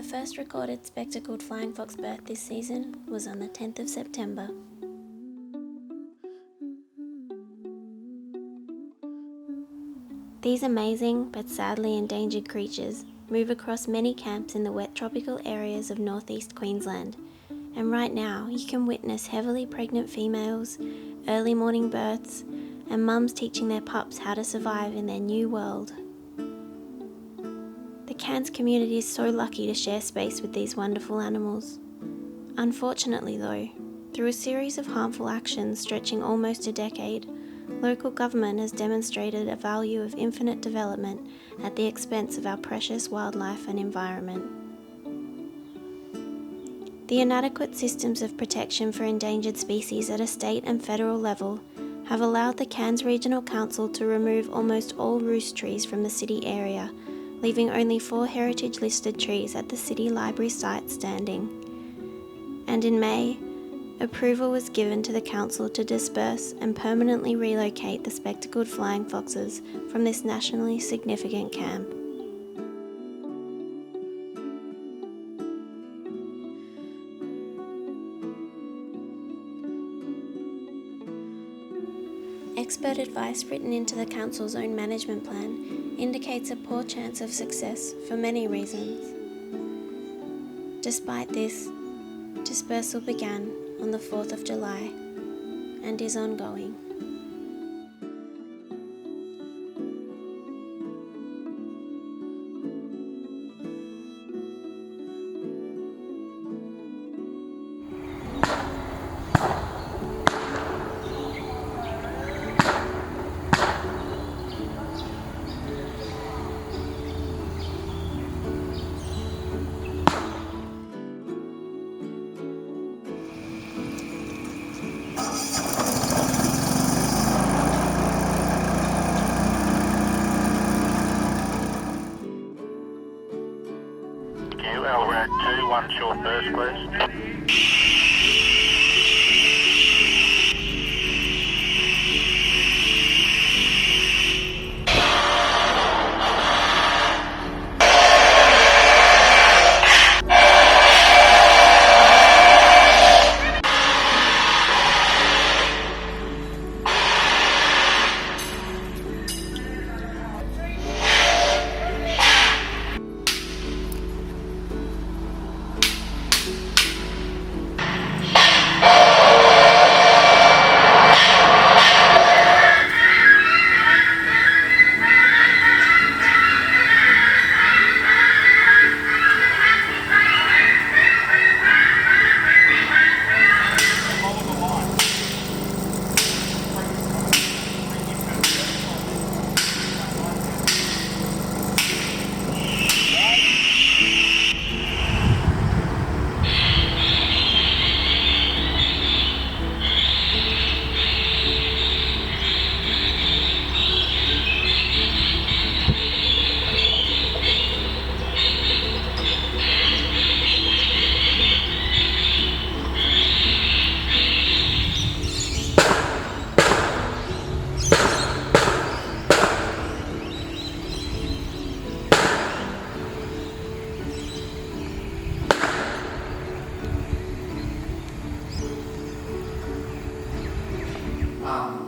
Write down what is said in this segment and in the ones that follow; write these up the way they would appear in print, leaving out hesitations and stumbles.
The first recorded spectacled flying fox birth this season was on the 10th of September. These amazing but sadly endangered creatures move across many camps in the wet tropical areas of northeast Queensland, and right now you can witness heavily pregnant females, early morning births, and mums teaching their pups how to survive in their new world. The Cairns community is so lucky to share space with these wonderful animals. Unfortunately though, through a series of harmful actions stretching almost a decade, local government has demonstrated a value of infinite development at the expense of our precious wildlife and environment. The inadequate systems of protection for endangered species at a state and federal level have allowed the Cairns Regional Council to remove almost all roost trees from the city area, leaving only 4 heritage listed trees at the City Library site standing. And in May, approval was given to the council to disperse and permanently relocate the spectacled flying foxes from this nationally significant camp. Expert advice written into the council's own management plan indicates a poor chance of success for many reasons. Despite this, dispersal began on the 4th of July and is ongoing. LRAC 2, 1 short burst, please.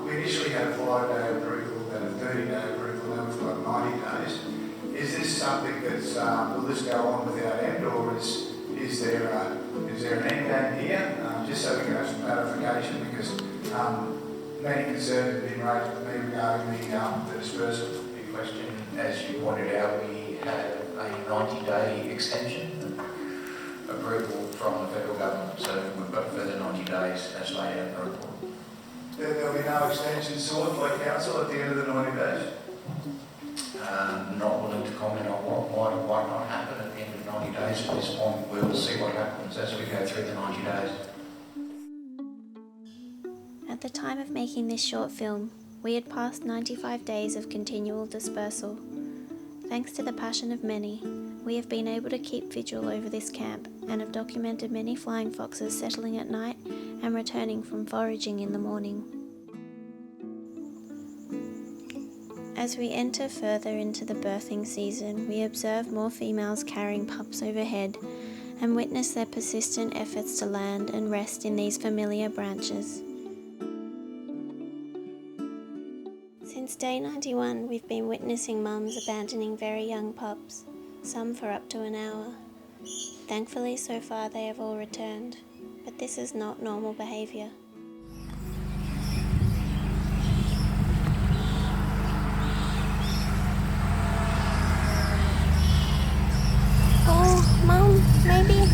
We initially had a 5-day approval, then a 30-day approval, now we've got 90 days. Is this something that's, will this go on without end, or is there an end game here? Just so we can have some clarification, because many concerns have been raised with me regarding the dispersal. Your question, as you pointed out, we had a 90-day extension approval from the federal government, so we've got a further 90 days as laid out in the report. There'll be no extension sought by council at the end of the 90 days? Not willing to comment on what might or might not happen at the end of 90 days at this point. We'll see what happens as we go through the 90 days. At the time of making this short film, we had passed 95 days of continual dispersal. Thanks to the passion of many, we have been able to keep vigil over this camp and have documented many flying foxes settling at night and returning from foraging in the morning. As we enter further into the birthing season, we observe more females carrying pups overhead and witness their persistent efforts to land and rest in these familiar branches. Since day 91, we've been witnessing mums abandoning very young pups, some for up to an hour. Thankfully, so far they have all returned, but this is not normal behaviour. Oh, Mum, maybe?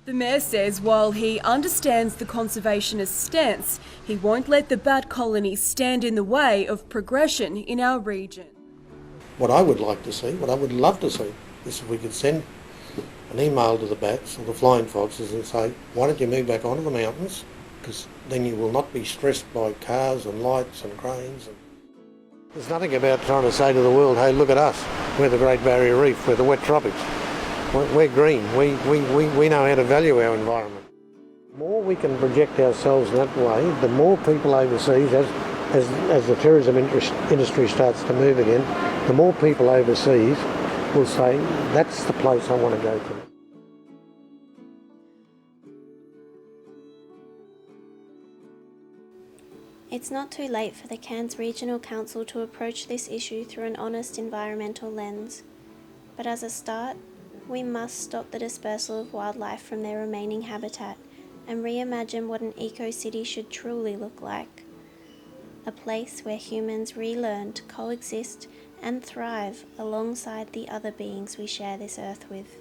The Mayor says while he understands the conservationist stance, he won't let the bat colony stand in the way of progression in our region. What I would like to see, what I would love to see, is if we could send an email to the bats or the flying foxes and say, why don't you move back onto the mountains, because then you will not be stressed by cars and lights and cranes. There's nothing about trying to say to the world, hey, look at us, we're the Great Barrier Reef, we're the wet tropics. We're green, we know how to value our environment. The more we can project ourselves that way, the more people overseas, as the tourism industry starts to move again, the more people overseas will say, that's the place I want to go to. It's not too late for the Cairns Regional Council to approach this issue through an honest environmental lens. But as a start, we must stop the dispersal of wildlife from their remaining habitat and reimagine what an eco-city should truly look like. A place where humans relearn to coexist and thrive alongside the other beings we share this earth with.